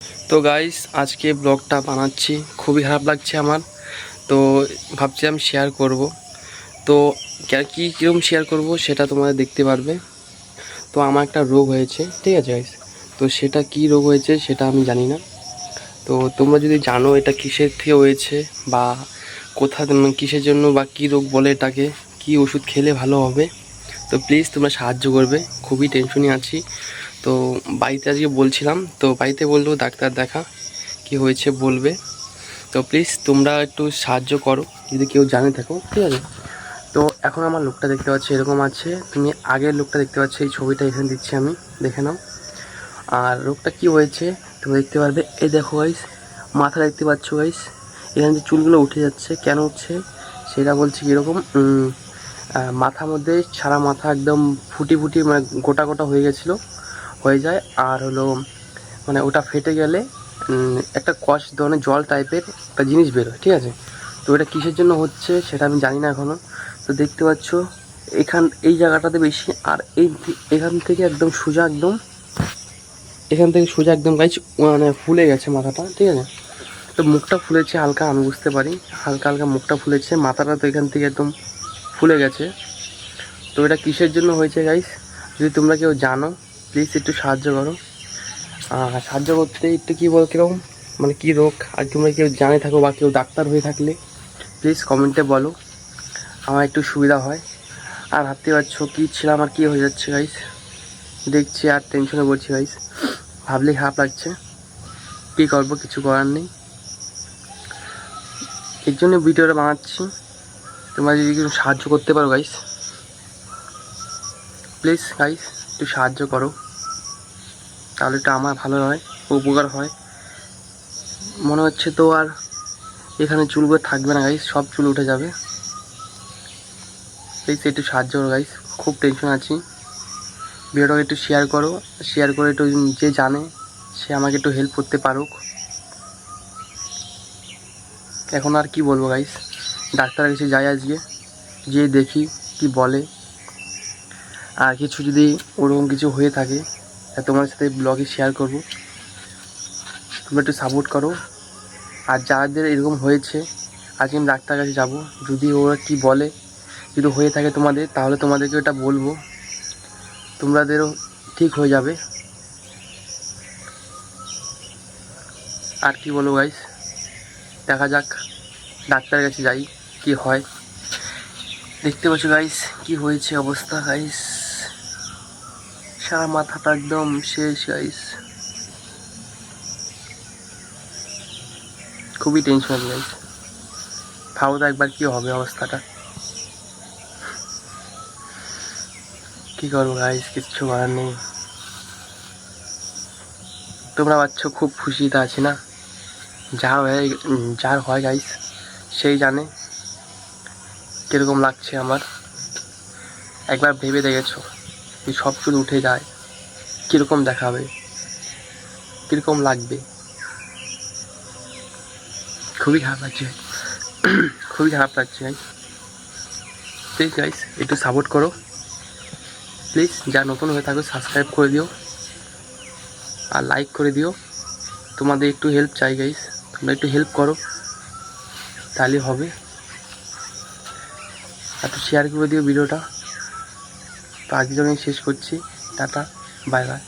তো গাইস আজকে ব্লগটা বানাচ্ছি, খুবই খারাপ লাগছে আমার। তো ভাবছি আমি শেয়ার করব। তো কীরকম শেয়ার করব সেটা তোমরা দেখতে পারবে। তো আমার একটা রোগ হয়েছে, ঠিক আছে গাইস। তো সেটা কী রোগ হয়েছে সেটা আমি জানি না। তো তোমরা যদি জানো এটা কিসের থেকে হয়েছে বা কিসের জন্য বা কী রোগ বলে এটাকে, কী ওষুধ খেলে ভালো হবে, তো প্লিজ তোমরা সাহায্য করবে। খুবই টেনশনে আছি। তো বাড়িতে আজকে বলছিলাম, তো বাড়িতে বললো ডাক্তার দেখা, কি হয়েছে বলবে। তো প্লিজ তোমরা একটু সাহায্য করো যদি কেউ জানে থাকো, ঠিক আছে। তো এখন আমার লোকটা দেখতে পাচ্ছি এরকম আছে, তুমি আগের লোকটা দেখতে পাচ্ছ, এই ছবিটা এখানে দিচ্ছি আমি, দেখে নাও। আর রোগটা কি হয়েছে তুমি দেখতে পারবে, এই দেখো গাইস, মাথা দেখতে পাচ্ছ গাইস, এখানে যে চুলগুলো উঠে যাচ্ছে, কেন উঠছে সেটা বলছি। কীরকম মাথার মধ্যে সারা মাথা একদম ফুটি ফুটি মানে গোটা গোটা হয়ে গেছিলো, হয়ে যায়। আর হলো মানে ওটা ফেটে গেলে একটা কষ ধরনের জল টাইপের একটা জিনিস বেরোয়, ঠিক আছে। তো এটা কিসের জন্য হচ্ছে সেটা আমি জানি না এখনও। তো দেখতে পাচ্ছ এই জায়গাটাতে বেশি, আর এখান থেকে একদম সোজা একদম, এখান থেকে সোজা একদম গাইছ মানে ফুলে গেছে মাথাটা, ঠিক আছে। তো মুখটা ফুলেছে হালকা, আমি বুঝতে পারি হালকা হালকা মুখটা ফুলেছে, মাথাটা তো এখান থেকে একদম ফুলে গেছে। তো এটা কিসের জন্য হয়েছে গাইস, যদি তোমরা কেউ জানো প্লিজ একটু সাহায্য করো। সাহায্য করতে একটু কী বল কীরকম মানে কী রোগ, আর তোমরা কেউ জানে থাকো বা কেউ ডাক্তার হয়ে থাকলে প্লিজ কমেন্টে বলো, আমার একটু সুবিধা হয়। আর ভাবতে পারছো কী ছিলাম আর কী হয়ে যাচ্ছে গাইস, দেখছি আর টেনশনে পড়ছি গাইস, ভাবলেই খারাপ লাগছে। কী করবো, কিছু করার নেই, এর জন্য ভিডিওটা বানাচ্ছি। তোমরা যদি কিছু সাহায্য করতে পারো গাইস, প্লিজ গাইস একটু সাহায্য করো, তাহলে এটা আমার ভালো হয়, উপকার হয়। মনে হচ্ছে তো আর এখানে চুলগুলো থাকবে না গাইস, সব চুল উঠে যাবে। প্লিজ একটু সাহায্য করো গাইস, খুব টেনশন আছি। ভিডিওটাকে একটু শেয়ার করে একটু যে জানে সে আমাকে একটু হেল্প করতে পারুক। এখন আর কি বলবো গাইস, ডাক্তারের কাছে যাই আজকে, যে দেখি কি বলে। আর কিছু যদি ওরকম কিছু হয়ে থাকে তা তোমার সাথে ব্লগে শেয়ার করব, তোমরা একটু সাপোর্ট করো। আর যাদের এরকম হয়েছে আজকে আমি ডাক্তারের কাছে যাবো, যদি ওরা কি বলে, যদি হয়ে থাকে তোমাদের, তাহলে তোমাদেরকে এটা বলবো, তোমাদেরও ঠিক হয়ে যাবে। আর কি বলবো গাইস, দেখা যাক, ডাক্তারের কাছে যাই কি হয়। দেখতে পাচ্ছ গাইস কি হয়েছে অবস্থা গাইস, সারা মাথাটা একদম শেষ গাইস, খুবই টেনশন গাইস। ভাবো তো একবার কি হবে অবস্থাটা, কি করবো গাইস, কিচ্ছু করার নেই। তোমরা পাচ্ছ খুব খুশিতে আছি না, যার হয় গাইস সেই জানে কীরকম লাগছে আমার। একবার ভেবে দেখেছো এই সব চুল উঠে যায় কীরকম দেখাবে, কীরকম লাগবে, খুবই খারাপ লাগছে খুবই খারাপ লাগছে গাইস। প্লিজ গাইস একটু সাপোর্ট করো, প্লিজ যা নতুন হয়ে থাকো সাবস্ক্রাইব করে দিও আর লাইক করে দিও। তোমাদের একটু হেল্প চাই গাইস, তোমরা একটু হেল্প করো তাহলে হবে। একটু শেয়ার করে দিও ভিডিওটা। তো আজকের জন্য শেষ করছি, টাটা, বাই বাই।